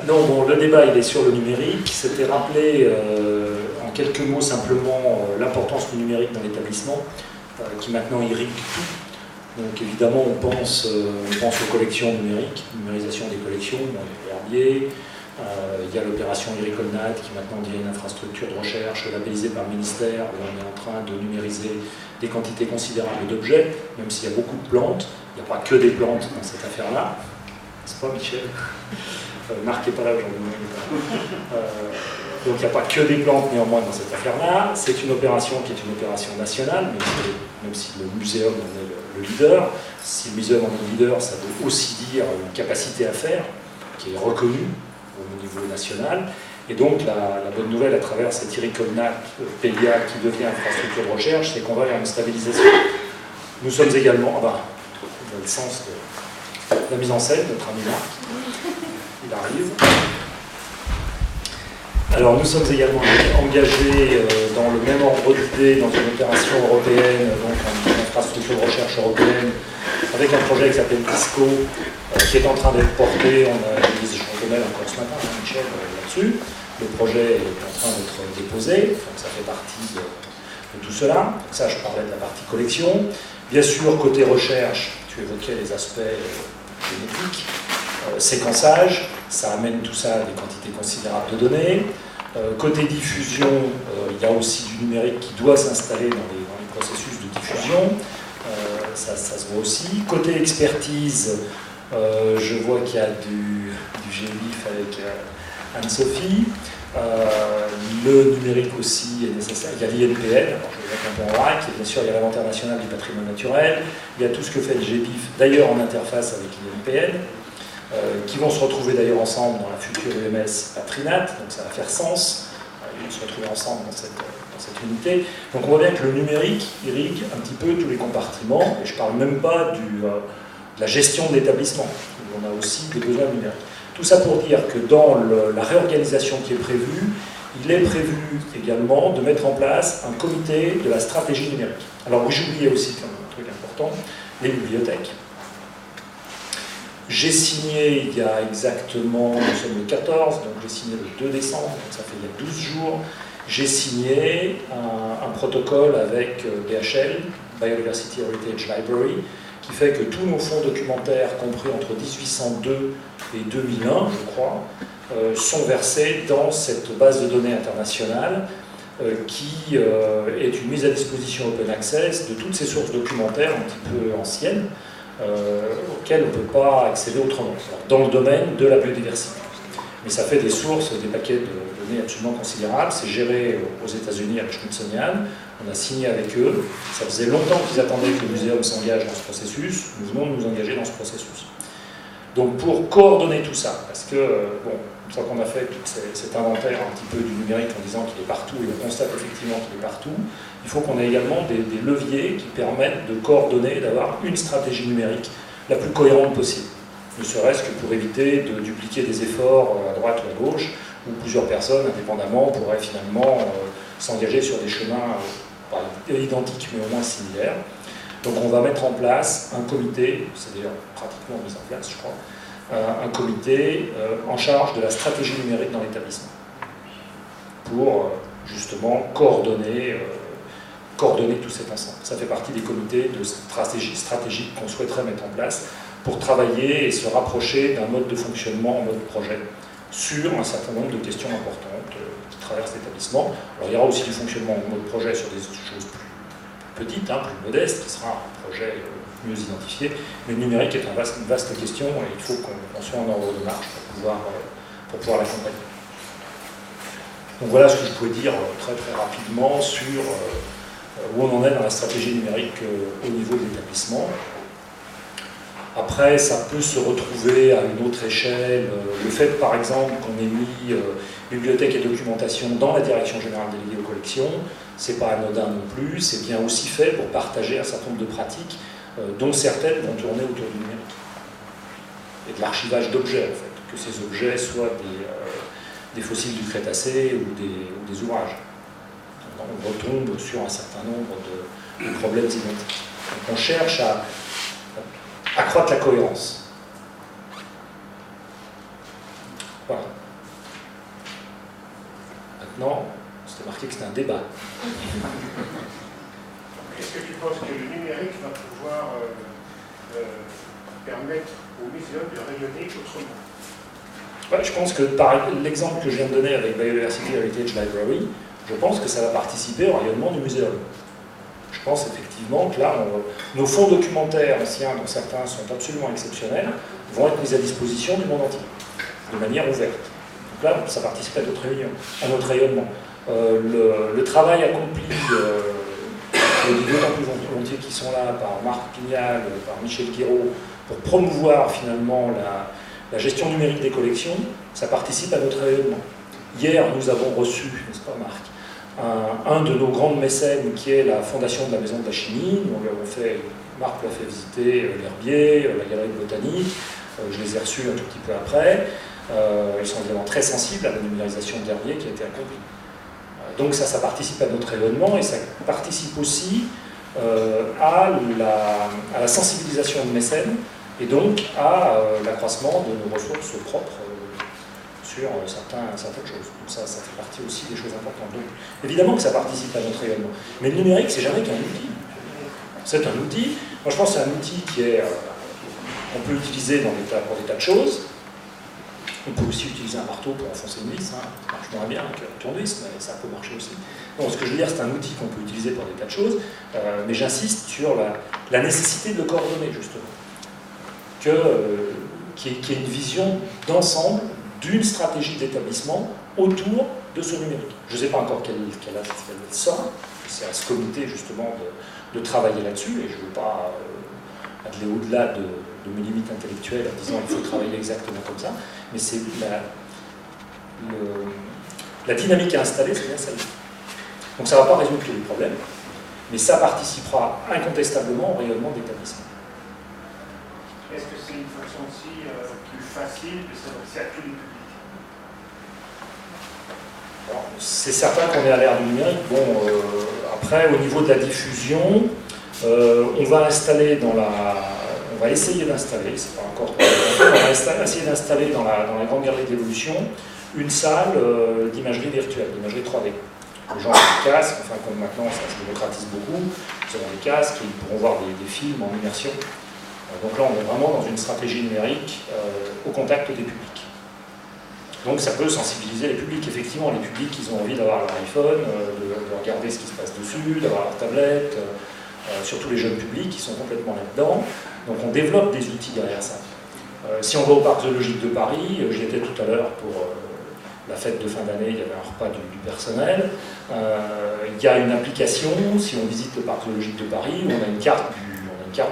Non, bon, le débat il est sur le numérique. C'était rappelé en quelques mots simplement l'importance du numérique dans l'établissement, qui maintenant irrigue tout. Donc évidemment, on pense aux collections numériques, numérisation des collections, dans les herbiers. Il y a l'opération IRICOLNAT qui maintenant devient une infrastructure de recherche labellisée par le ministère, où on est en train de numériser des quantités considérables d'objets, même s'il y a beaucoup de plantes. Il n'y a pas que des plantes dans cette affaire-là. N'est-ce pas, Michel? Marc n'est pas là aujourd'hui. Donc il n'y a pas que des plantes néanmoins dans cette affaire-là. C'est une opération qui est une opération nationale, même si le muséum en est le leader. Si le muséum en est le leader, ça veut aussi dire une capacité à faire qui est reconnue au niveau national. Et donc la bonne nouvelle à travers cette IRICOLNAT PIA qui devient infrastructure de recherche, c'est qu'on va vers une stabilisation. Nous sommes également, dans le sens de la mise en scène, notre ami Marc, il arrive. Alors nous sommes également engagés dans le même ordre d'idée dans une opération européenne, donc une infrastructure de recherche européenne, avec un projet qui s'appelle ISCO, qui est en train d'être porté. On a eu des échanges de mails encore ce matin, Michel, là-dessus. Le projet est en train d'être déposé, donc ça fait partie de tout cela. Donc ça, je parlais de la partie collection. Bien sûr, côté recherche, tu évoquais les aspects génétiques. Séquençage, ça amène tout ça à des quantités considérables de données. Côté diffusion, il y a aussi du numérique qui doit s'installer dans les processus de diffusion. Ça se voit aussi. Côté expertise, je vois qu'il y a du GBIF avec Anne-Sophie. Le numérique aussi est nécessaire. Il y a l'INPN, alors je vais mettre un peu en vrac, et bien sûr il y a l'Inventaire national du patrimoine naturel. Il y a tout ce que fait le GBIF, d'ailleurs en interface avec l'INPN, qui vont se retrouver d'ailleurs ensemble dans la future UMS Patrinat, donc ça va faire sens. Ils vont se retrouver ensemble dans cette unité. Donc on voit bien que le numérique irrigue un petit peu tous les compartiments, et je ne parle même pas de la gestion de l'établissement, où on a aussi des besoins numériques. Tout ça pour dire que dans la réorganisation qui est prévue, il est prévu également de mettre en place un comité de la stratégie numérique. Alors oui, j'oubliais aussi un truc important, les bibliothèques. J'ai signé il y a exactement, nous sommes le 14, donc j'ai signé le 2 décembre, donc ça fait il y a 12 jours, j'ai signé un protocole avec BHL, Biodiversity Heritage Library, qui fait que tous nos fonds documentaires, compris entre 1802 et 2001, je crois, sont versés dans cette base de données internationale qui est une mise à disposition open access de toutes ces sources documentaires un petit peu anciennes auxquelles on ne peut pas accéder autrement, dans le domaine de la biodiversité. Mais ça fait des sources, des paquets de données absolument considérables. C'est géré aux États-Unis à la Smithsonian. On a signé avec eux. Ça faisait longtemps qu'ils attendaient que le muséum s'engage dans ce processus. Nous venons de nous engager dans ce processus. Donc pour coordonner tout ça, parce que, une fois qu'on a fait tout cet inventaire un petit peu du numérique en disant qu'il est partout, et on constate effectivement qu'il est partout, il faut qu'on ait également des leviers qui permettent de coordonner, d'avoir une stratégie numérique la plus cohérente possible. Ne serait-ce que pour éviter de dupliquer des efforts à droite ou à gauche, où plusieurs personnes, indépendamment, pourraient finalement s'engager sur des chemins pas identiques, mais au moins similaires. Donc on va mettre en place un comité, c'est d'ailleurs pratiquement mis en place, je crois, un comité en charge de la stratégie numérique dans l'établissement, pour justement coordonner tout cet ensemble. Ça fait partie des comités de stratégiques qu'on souhaiterait mettre en place pour travailler et se rapprocher d'un mode de fonctionnement en mode projet sur un certain nombre de questions importantes qui traversent l'établissement. Alors il y aura aussi du fonctionnement en mode projet sur des choses plus petites, plus modestes, qui sera un projet mieux identifié, mais le numérique est une vaste question et il faut qu'on soit en ordre de marche pour pouvoir l'accompagner. Donc voilà ce que je pouvais dire très très rapidement sur où on en est dans la stratégie numérique au niveau de l'établissement. Après, ça peut se retrouver à une autre échelle. Le fait, par exemple, qu'on ait mis bibliothèque et documentation dans la direction générale déléguée aux collections, c'est pas anodin non plus, c'est bien aussi fait pour partager un certain nombre de pratiques, dont certaines vont tourner autour du numérique. Et de l'archivage d'objets, en fait, que ces objets soient des fossiles du Crétacé ou des ouvrages. On retombe sur un certain nombre de problèmes identiques. Donc on cherche à accroître la cohérence. Voilà. Maintenant, c'était marqué que c'était un débat. Est-ce que tu penses que le numérique va pouvoir permettre au muséum de rayonner autrement? Ouais, je pense que par l'exemple que je viens de donner avec Biodiversity Heritage Library, je pense que ça va participer au rayonnement du muséum. Je pense effectivement que là, nos fonds documentaires anciens, dont certains sont absolument exceptionnels, vont être mis à disposition du monde entier, de manière ouverte. Donc là, ça participe à notre rayonnement. Le travail accompli, je dis d'autant plus volontiers qui sont là, par Marc Pignal, par Michel Guiraud, pour promouvoir finalement la gestion numérique des collections, ça participe à notre rayonnement. Hier, nous avons reçu, n'est-ce pas Marc, un de nos grandes mécènes qui est la Fondation de la Maison de la Chimie. Marc l'a fait visiter l'herbier, la galerie de botanique, je les ai reçus un tout petit peu après. Ils sont évidemment très sensibles à la numérisation de l'herbier qui a été accomplie. Donc ça participe à notre rayonnement et ça participe aussi à la sensibilisation de mécènes et donc à l'accroissement de nos ressources propres sur certaines choses. Donc ça fait partie aussi des choses importantes. Donc évidemment que ça participe à notre rayonnement. Mais le numérique, c'est jamais qu'un outil. C'est un outil. Moi je pense que c'est un outil qu'on peut utiliser pour des tas de choses. On peut aussi utiliser un marteau pour enfoncer une vis, ça marche moins bien qu'un tournevis, mais ça peut marcher aussi. Donc, ce que je veux dire, c'est un outil qu'on peut utiliser pour des tas de choses, mais j'insiste sur la nécessité de le coordonner, justement. Qu'il y ait une vision d'ensemble d'une stratégie d'établissement autour de ce numérique. Je ne sais pas encore quelle sera, c'est à ce comité, justement, de travailler là-dessus, et je ne veux pas aller au-delà de mes limites intellectuelles en disant qu'il faut travailler exactement comme ça, mais c'est la dynamique à installer, c'est bien celle-là. Donc ça ne va pas résoudre tous les problèmes, mais ça participera incontestablement au rayonnement de l'établissement. Est-ce que c'est une façon aussi plus facile de s'adresser à tous les publics? C'est certain qu'on est à l'ère du numérique. Bon, après, au niveau de la diffusion, on va installer on va essayer d'installer, c'est pas encore on va essayer d'installer dans la grande galerie d'évolution une salle d'imagerie virtuelle, d'imagerie 3D. Les gens ont des casques, enfin comme maintenant ça se démocratise beaucoup, ils auront des casques et ils pourront voir des films en immersion. Donc là on est vraiment dans une stratégie numérique au contact des publics. Donc ça peut sensibiliser les publics. Effectivement, les publics, ils ont envie d'avoir leur iPhone, de regarder ce qui se passe dessus, d'avoir leur tablette, surtout les jeunes publics qui sont complètement là-dedans. Donc on développe des outils derrière ça. Si on va au parc zoologique de Paris, j'y étais tout à l'heure pour la fête de fin d'année, il y avait un repas du personnel. Il y a une application, si on visite le parc zoologique de Paris, on a une carte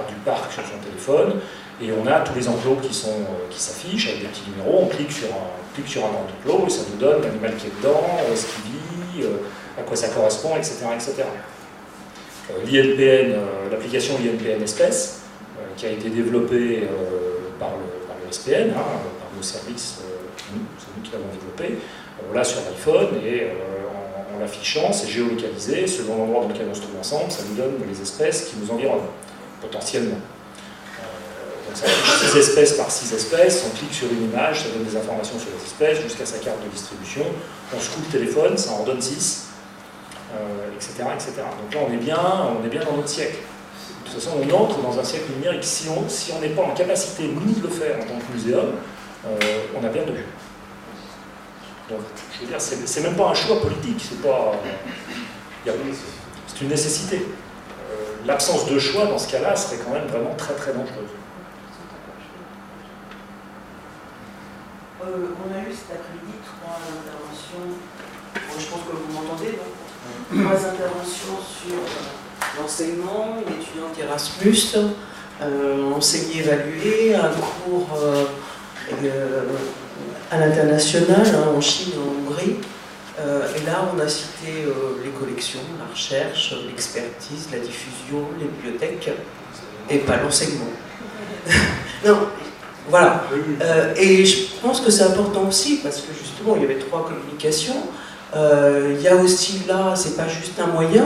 du parc sur son téléphone, et on a tous les enclos qui s'affichent avec des petits numéros. On clique sur un enclos et ça nous donne l'animal qui est dedans, ce qu'il vit, à quoi ça correspond, etc. etc. L'INPN, l'application INPN Espèces, qui a été développée par le SPN, par nos services, c'est nous qui l'avons développée. On l'a sur iPhone et en l'affichant, c'est géolocalisé, selon l'endroit dans lequel on se trouve ensemble, ça nous donne les espèces qui nous environnent, potentiellement. Donc ça affiche 6 espèces par 6 espèces, on clique sur une image, ça donne des informations sur les espèces, jusqu'à sa carte de distribution, on secoue le téléphone, ça en donne 6, etc., etc. Donc là on est bien dans notre siècle. De toute façon, on entre dans un siècle numérique. Si on n'est pas en capacité, nous, de le faire en tant que muséum, on a perdu. Donc, je veux dire, c'est même pas un choix politique, c'est une nécessité. L'absence de choix, dans ce cas-là, serait quand même vraiment très très dangereuse. On a eu cet après-midi 3 interventions, je pense que vous m'entendez, non 3 interventions sur l'enseignement, une étudiante Erasmus, enseigner, évaluer, un cours à l'international, en Chine et en Hongrie. Et là, on a cité les collections, la recherche, l'expertise, la diffusion, les bibliothèques, et pas l'enseignement. Non, voilà. Et je pense que c'est important aussi, parce que justement, il y avait 3 communications. Il y a aussi là, c'est pas juste un moyen.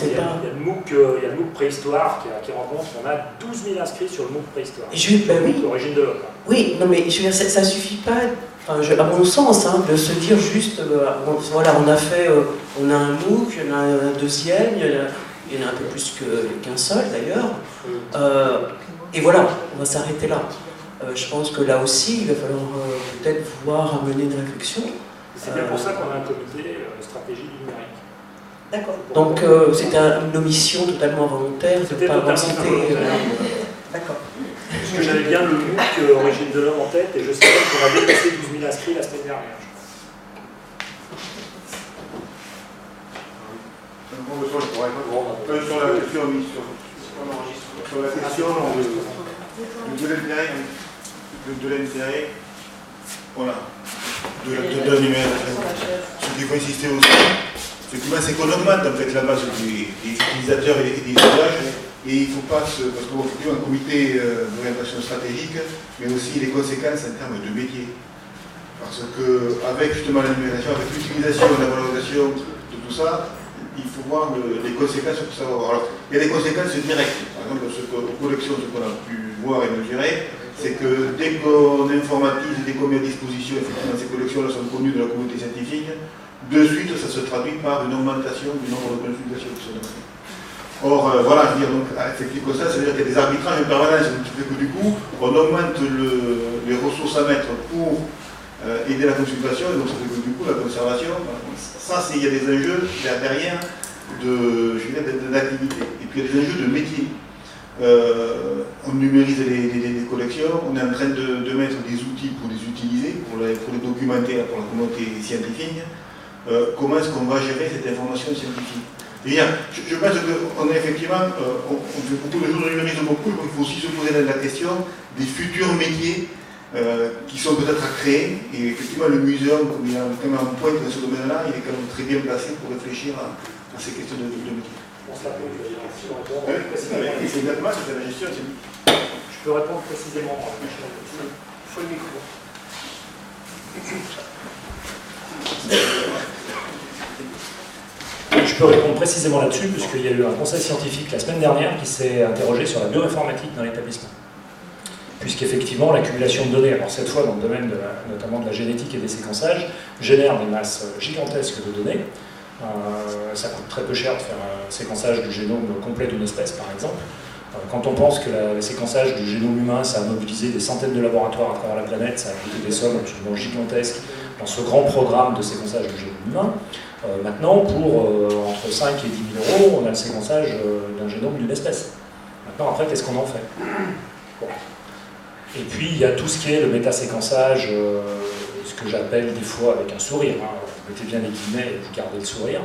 Il y a le MOOC préhistoire qui rencontre. On a 12 000 inscrits sur le MOOC préhistoire. Oui. L'origine de l'homme. Oui, non mais je veux dire, ça suffit pas. à mon sens, hein, de se dire juste, voilà, on a un MOOC, il y en a un deuxième, il y en a un peu plus qu'un seul d'ailleurs, et voilà, on va s'arrêter là. Je pense que là aussi, il va falloir peut-être pouvoir amener une réflexion. C'est bien pour ça qu'on a un comité stratégie du numérique. D'accord. Donc c'était une omission totalement volontaire, c'était totalement volontaire. D'accord. Parce que j'avais bien le MOOC Origine de l'homme en tête et je savais qu'on a dépassé 12 000 inscrits la semaine dernière. Sur la question de l'intérêt, voilà, de la numérisation. Ce qui consistait aussi, c'est qu'on augmente en fait la base des utilisateurs et des usages, et il ne faut pas parce qu'on fait un comité d'orientation stratégique, mais aussi les conséquences en termes de métier. Parce qu'avec justement la numérisation, avec l'utilisation et la valorisation de tout ça, il faut voir les conséquences que ça va avoir. Alors, il y a des conséquences directes. Par exemple, aux collections, ce qu'on a pu voir et mesurer, c'est que dès qu'on informatise, dès qu'on met à disposition effectivement ces collections-là sont connues de la communauté scientifique, de suite ça se traduit par une augmentation du nombre de consultations qui sont demandées. Or, voilà, je veux dire, donc, effectivement, ça veut dire qu'il y a des arbitrages en permanence, ce qui fait que du coup, on augmente les ressources à mettre pour aider la consultation, et donc ça fait que du coup, la conservation, ça, il y a des enjeux derrière d'activité. Et puis il y a des enjeux de métier. On numérise les collections, on est en train de mettre des outils pour les utiliser, pour les documenter pour la communauté scientifique. Comment est-ce qu'on va gérer cette information scientifique? Je pense qu'on est effectivement, on fait beaucoup, les gens numérisent beaucoup, donc il faut aussi se poser la question des futurs métiers qui sont peut-être à créer. Et effectivement, le muséum, comme il a quand même un point dans ce domaine-là, il est quand même très bien placé pour réfléchir à ces questions de métier. C'est exactement, c'est la gestion. Je peux répondre précisément. Il faut le micro. Je peux répondre précisément là-dessus, puisqu'il y a eu un conseil scientifique la semaine dernière qui s'est interrogé sur la bioinformatique dans l'établissement. Puisqu'effectivement, l'accumulation de données, alors cette fois dans le domaine notamment de la génétique et des séquençages, génère des masses gigantesques de données. Ça coûte très peu cher de faire un séquençage du génome complet d'une espèce, par exemple. Quand on pense que le séquençage du génome humain, ça a mobilisé des centaines de laboratoires à travers la planète, ça a coûté des sommes absolument gigantesques dans ce grand programme de séquençage du génome humain. Maintenant, pour entre 5 et 10 000 euros, on a le séquençage d'un génome d'une espèce. Maintenant, après, qu'est-ce qu'on en fait? Bon. Et puis, il y a tout ce qui est le métaséquençage, ce que j'appelle des fois avec un sourire. Vous mettez bien les guillemets et vous gardez le sourire.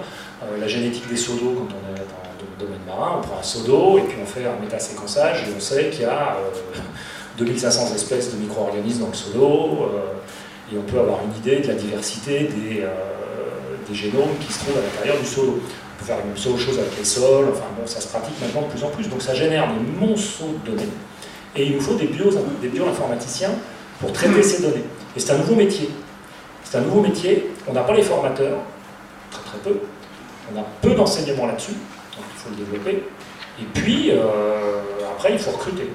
La génétique des seaux d'eau, quand on est dans le domaine marin, on prend un seau d'eau et puis on fait un métaséquençage et on sait qu'il y a 2500 espèces de micro-organismes dans le seau d'eau et on peut avoir une idée de la diversité des génomes qui se trouvent à l'intérieur du seau d'eau. On peut faire la même chose avec les sols, enfin bon, ça se pratique maintenant de plus en plus, donc ça génère des monceaux de données. Et il nous faut des bioinformaticiens pour traiter ces données. Et c'est un nouveau métier. C'est un nouveau métier, on n'a pas les formateurs, très peu, on a peu d'enseignements là-dessus, donc il faut le développer. Et puis, après, il faut recruter.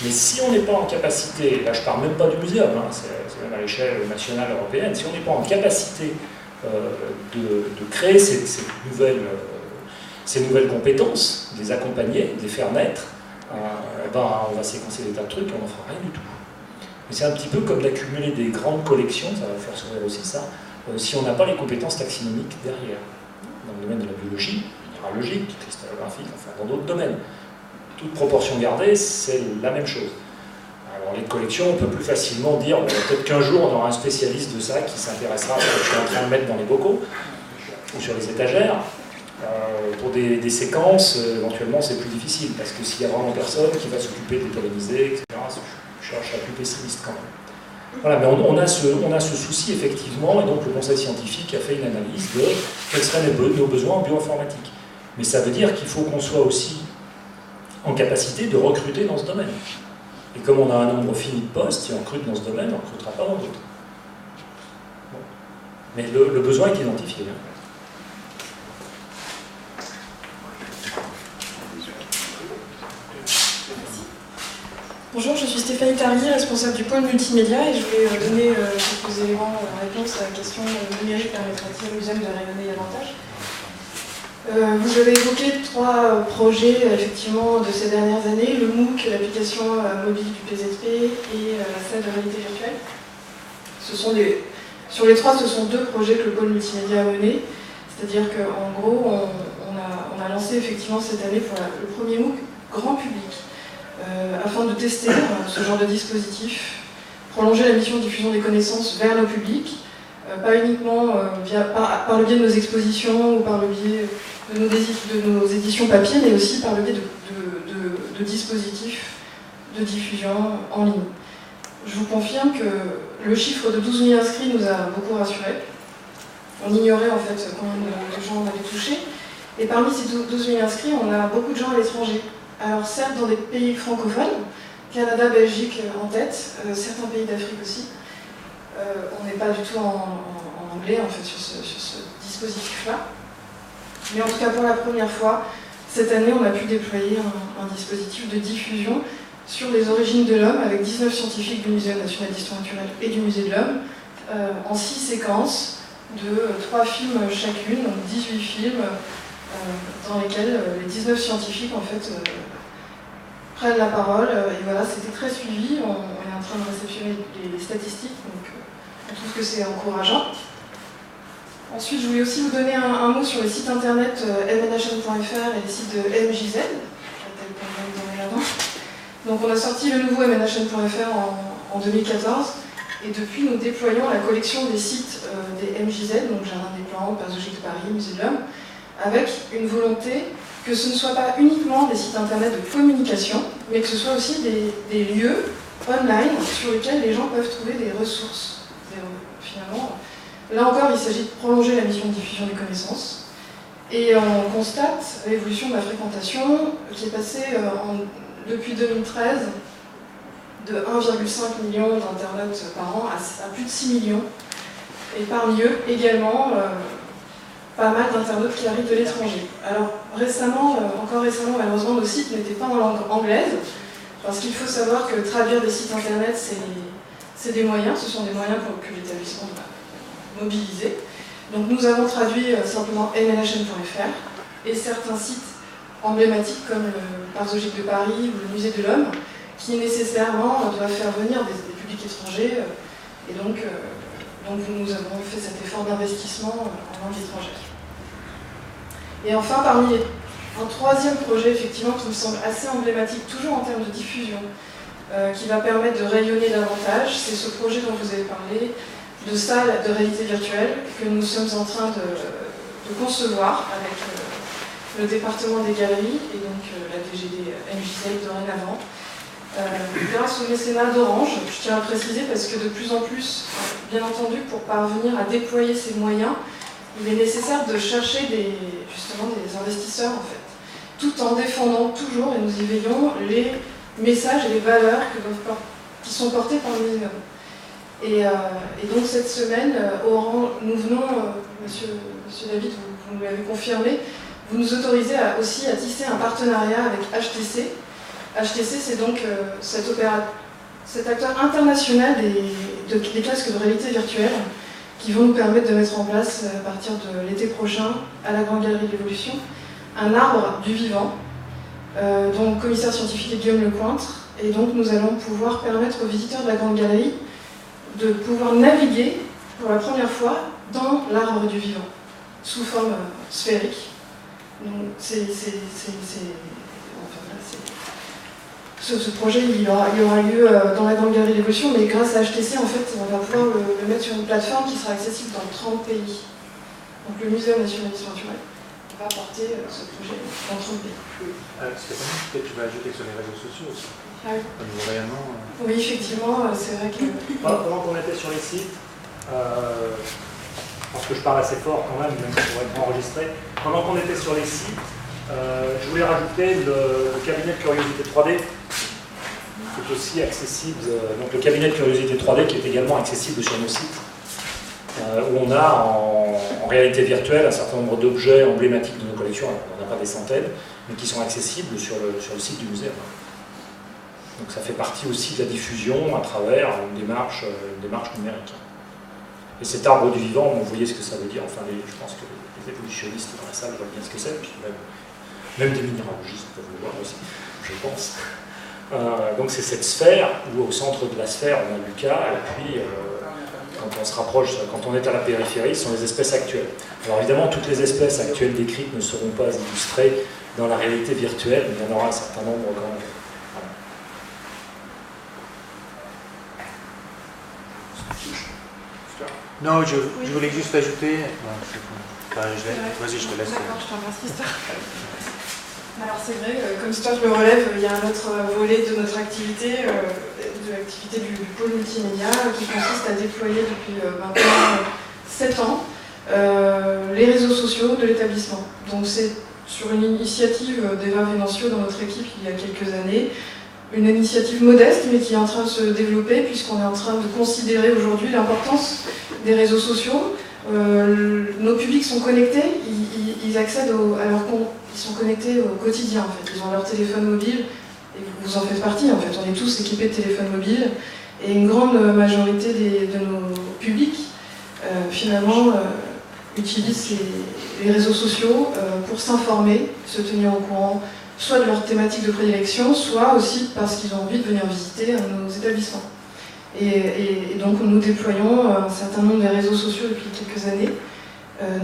Mais si on n'est pas en capacité, là je ne parle même pas du muséum, hein, c'est même à l'échelle nationale européenne, si on n'est pas en capacité de créer ces nouvelles compétences, de les accompagner, de les faire naître, on va séquencer des tas de trucs et on n'en fera rien du tout. Mais c'est un petit peu comme d'accumuler des grandes collections, ça va faire sourire aussi ça, si on n'a pas les compétences taxinomiques derrière. Dans le domaine de la biologie, minéralogique, cristallographique, enfin dans d'autres domaines. Toute proportion gardée, c'est la même chose. Alors les collections, on peut plus facilement dire, peut-être qu'un jour on aura un spécialiste de ça qui s'intéressera à ce que je suis en train de mettre dans les bocaux ou sur les étagères. Pour des séquences, éventuellement c'est plus difficile, parce que s'il y a vraiment personne qui va s'occuper de les polliniser, etc., je cherche à plus pessimiste quand même. Voilà, mais on a ce souci effectivement, et donc le conseil scientifique a fait une analyse de quels seraient nos besoins en bioinformatique. Mais ça veut dire qu'il faut qu'on soit aussi en capacité de recruter dans ce domaine. Et comme on a un nombre fini de postes, si on recrute dans ce domaine, on ne recrutera pas dans d'autres. Bon. Mais le besoin est identifié. Hein. Bonjour, je suis Stéphanie Tarlier, responsable du pôle multimédia, et je voulais donner quelques éléments en réponse à la question numérique permettra-t-il au muséum de rayonner davantage. Vous avez évoqué 3 projets effectivement de ces dernières années, le MOOC, l'application mobile du PZP et la salle de réalité virtuelle. Sur les 3, ce sont 2 projets que le pôle multimédia a menés, c'est-à-dire qu'en gros, on a lancé effectivement cette année pour le premier MOOC grand public, afin de tester ce genre de dispositif, prolonger la mission de diffusion des connaissances vers nos publics, pas uniquement par le biais de nos expositions ou par le biais de nos éditions papier, mais aussi par le biais de dispositifs de diffusion en ligne. Je vous confirme que le chiffre de 12 000 inscrits nous a beaucoup rassurés. On ignorait en fait combien de gens on avait touché. Et parmi ces 12 000 inscrits, on a beaucoup de gens à l'étranger. Alors certes dans des pays francophones, Canada, Belgique en tête, certains pays d'Afrique aussi. On n'est pas du tout en anglais en fait sur ce dispositif-là. Mais en tout cas pour la première fois, cette année on a pu déployer un dispositif de diffusion sur les origines de l'homme avec 19 scientifiques du Muséum national d'histoire naturelle et du Musée de l'Homme, en 6 séquences de 3 films chacune, donc 18 films dans lesquels les 19 scientifiques en fait prennent la parole, et voilà, c'était très suivi, on est en train de réceptionner les statistiques, donc on trouve que c'est encourageant. Ensuite, je voulais aussi vous donner un mot sur les sites internet mnhn.fr et les sites de MJZ, donc on a sorti le nouveau mnhn.fr en 2014, et depuis nous déployons la collection des sites des MJZ, donc Jardin des Plantes, Parc Zoologique de Paris, Musée de l'Homme, avec une volonté que ce ne soit pas uniquement des sites internet de communication, mais que ce soit aussi des lieux online sur lesquels les gens peuvent trouver des ressources. Finalement, là encore, il s'agit de prolonger la mission de diffusion des connaissances. Et on constate l'évolution de la fréquentation qui est passée depuis 2013 de 1,5 million d'internautes par an à plus de 6 millions. Et parmi eux, également, pas mal d'internautes qui arrivent de l'étranger. Alors récemment, encore récemment, malheureusement, nos sites n'étaient pas en langue anglaise, parce qu'il faut savoir que traduire des sites internet, c'est des moyens, ce sont des moyens que l'établissement doit mobiliser. Donc nous avons traduit simplement mnhn.fr et certains sites emblématiques comme le Parc Zoologique de Paris ou le Musée de l'Homme, qui nécessairement doivent faire venir des publics étrangers, et donc nous avons fait cet effort d'investissement en langue étrangère. Et enfin, un troisième projet effectivement qui me semble assez emblématique, toujours en termes de diffusion, qui va permettre de rayonner davantage, c'est ce projet dont vous avez parlé, de salle de réalité virtuelle, que nous sommes en train de concevoir avec le département des galeries et donc la DGD MJZ dorénavant. Grâce au mécénat d'Orange, je tiens à préciser parce que de plus en plus, bien entendu, pour parvenir à déployer ces moyens, il est nécessaire de chercher justement des investisseurs en fait, tout en défendant toujours, et nous y veillons, les messages et les valeurs qui sont portés par le muséum. Et donc cette semaine, nous venons, monsieur David, vous me l'avez confirmé, vous nous autorisez aussi à tisser un partenariat avec HTC. HTC, c'est donc cet acteur international des casques de réalité virtuelle qui vont nous permettre de mettre en place, à partir de l'été prochain, à la Grande Galerie de l'Évolution, un arbre du vivant, dont le commissaire scientifique est Guillaume Lecointre. Et donc nous allons pouvoir permettre aux visiteurs de la Grande Galerie de pouvoir naviguer pour la première fois dans l'arbre du vivant, sous forme sphérique. Donc ce projet il aura lieu dans la Grande Galerie de l'Évolution, mais grâce à HTC, en fait, on va pouvoir le mettre sur une plateforme qui sera accessible dans 30 pays. Donc le Muséum national d'histoire naturelle va porter ce projet dans 30 pays. Stéphanie, peut-être tu vas ajouter sur les réseaux sociaux aussi. Ah oui. Au niveau rayonnement. Oui, effectivement, c'est vrai que... Pendant qu'on était sur les sites, je pense que je parle assez fort quand même pour être enregistré. Pendant qu'on était sur les sites, je voulais rajouter le cabinet de curiosité 3D, qui est aussi accessible, donc le cabinet de curiosité 3D qui est également accessible sur nos sites, où on a en réalité virtuelle un certain nombre d'objets emblématiques de nos collections, on n'en a pas des centaines, mais qui sont accessibles sur le site du musée. Donc ça fait partie aussi de la diffusion à travers une démarche numérique. Et cet arbre du vivant, vous voyez ce que ça veut dire, enfin je pense que les évolutionnistes dans la salle voient bien ce que c'est, puis même des minéralogistes peuvent le voir aussi, je pense. Donc c'est cette sphère où au centre de la sphère on a Lucas, et puis quand on se rapproche, quand on est à la périphérie, ce sont les espèces actuelles. Alors évidemment, toutes les espèces actuelles décrites ne seront pas illustrées dans la réalité virtuelle, mais il y en aura un certain nombre quand même. Non, je voulais juste ajouter. Non, vas-y, je te laisse. D'accord, je te remercie. Alors c'est vrai, comme histoire je me relève, il y a un autre volet de notre activité, de l'activité du pôle multimédia, qui consiste à déployer depuis maintenant 7 ans les réseaux sociaux de l'établissement. Donc c'est sur une initiative d'Eva Venancio dans notre équipe il y a quelques années, une initiative modeste mais qui est en train de se développer puisqu'on est en train de considérer aujourd'hui l'importance des réseaux sociaux. Nos publics sont connectés, ils accèdent à leur compte, ils sont connectés au quotidien en fait, ils ont leur téléphone mobile, et vous en faites partie en fait, on est tous équipés de téléphones mobiles, et une grande majorité de nos publics finalement utilisent les réseaux sociaux pour s'informer, se tenir au courant, soit de leur thématique de prédilection, soit aussi parce qu'ils ont envie de venir visiter nos établissements. Et donc nous déployons un certain nombre de réseaux sociaux depuis quelques années,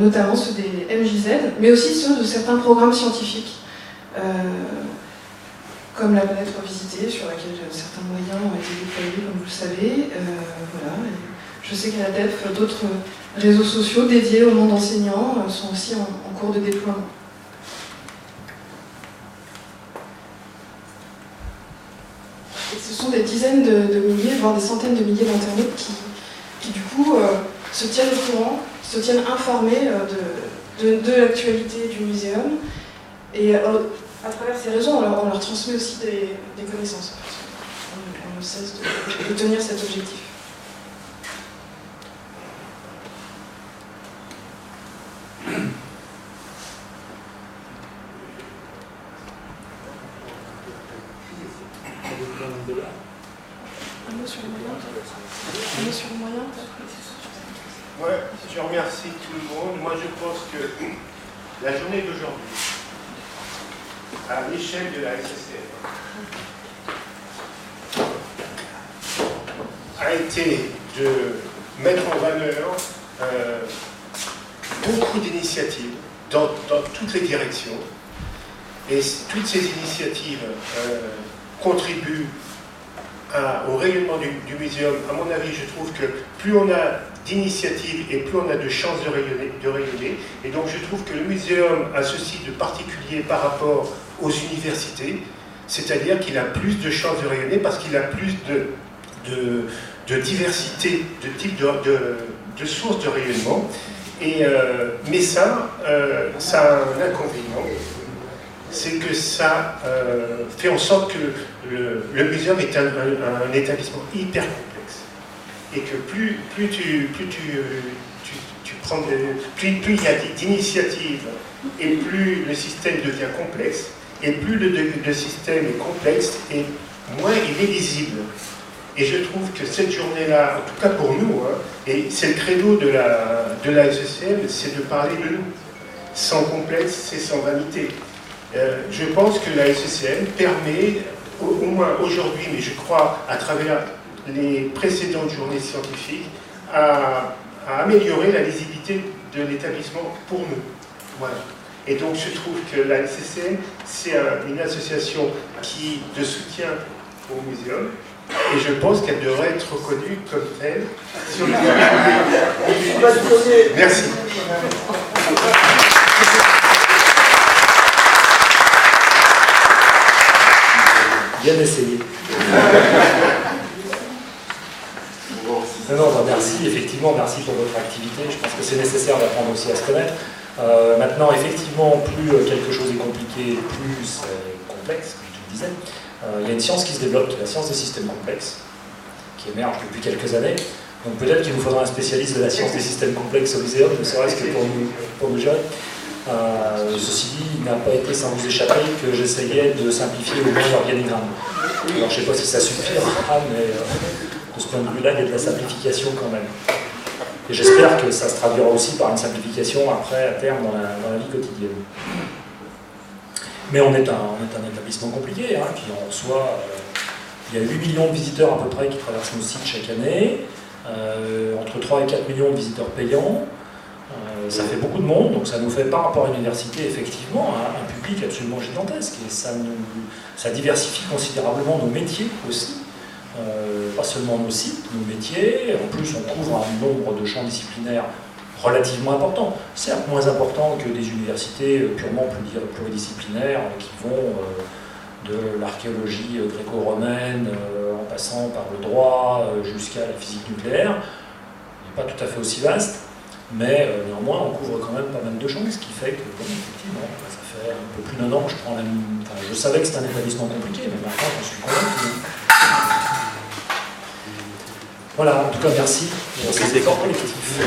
notamment ceux des MJZ, mais aussi ceux de certains programmes scientifiques, comme la planète revisitée, sur laquelle certains moyens ont été déployés, comme vous le savez. Voilà. Je sais qu'à la DEF, d'autres réseaux sociaux dédiés au monde enseignant sont aussi en cours de déploiement. Et ce sont des dizaines de milliers, voire des centaines de milliers d'internautes qui du coup, se tiennent au courant, se tiennent informés de l'actualité du muséum. Et à travers ces réseaux, on leur transmet aussi des connaissances. On ne cesse de tenir cet objectif. Un mot sur les moyens. Un mot sur les moyens. Ouais, je remercie tout le monde. Moi, je pense que la journée d'aujourd'hui, à l'échelle de la SSCM, a été de mettre en valeur beaucoup d'initiatives dans toutes les directions. Et toutes ces initiatives contribuent au rayonnement du muséum. À mon avis, je trouve que plus on a d'initiatives et plus on a de chances de rayonner. Et donc je trouve que le muséum a ceci de particulier par rapport aux universités, c'est-à-dire qu'il a plus de chances de rayonner parce qu'il a plus de diversité, de types de sources de rayonnement. Mais ça a un inconvénient, c'est que ça fait en sorte que le muséum est un établissement hyper complexe. Et que plus il y a d'initiatives et plus le système devient complexe, et plus le système est complexe, et moins il est lisible. Et je trouve que cette journée-là, en tout cas pour nous, et c'est le credo de la SSCM, c'est de parler de nous, sans complexe et sans vanité. Je pense que la SSCM permet, au moins aujourd'hui, mais je crois à travers les précédentes journées scientifiques, à améliorer la lisibilité de l'établissement pour nous. Voilà. Et donc je trouve que la SSCM, c'est une association de soutien au muséum, et je pense qu'elle devrait être reconnue comme telle sur le territoire. Merci. Bien essayé. Non, merci, effectivement, merci pour votre activité. Je pense que c'est nécessaire d'apprendre aussi à se connaître. Maintenant, effectivement, plus quelque chose est compliqué, plus c'est complexe, comme je le disais. Il y a une science qui se développe, la science des systèmes complexes, qui émerge depuis quelques années. Donc peut-être qu'il nous faudra un spécialiste de la science des systèmes complexes au muséum, ne serait-ce que pour nous gérer. Ceci dit, il n'a pas été sans vous échapper que j'essayais de simplifier au moins l'organigramme. Alors je ne sais pas si ça suffira, mais de ce point de vue-là, il y a de la simplification quand même. Et j'espère que ça se traduira aussi par une simplification après, à terme, dans la vie quotidienne. Mais on est un établissement compliqué, hein, puis on reçoit, il y a 8 millions de visiteurs à peu près qui traversent nos sites chaque année, entre 3 et 4 millions de visiteurs payants, ça fait beaucoup de monde, donc ça nous fait par rapport à l'université effectivement un public absolument gigantesque, et ça diversifie considérablement nos métiers aussi, pas seulement nos sites, nos métiers, en plus on couvre un nombre de champs disciplinaires relativement important, certes moins important que des universités purement pluridisciplinaires qui vont de l'archéologie gréco-romaine en passant par le droit jusqu'à la physique nucléaire. Il n'est pas tout à fait aussi vaste, mais néanmoins on couvre quand même pas mal de champs, ce qui fait que, bon, effectivement, ça fait un peu plus d'un an que je prends la... Enfin, je savais que c'était un établissement compliqué, mais maintenant j'en suis convaincu. Voilà, en tout cas merci. C'est des corps collectifs.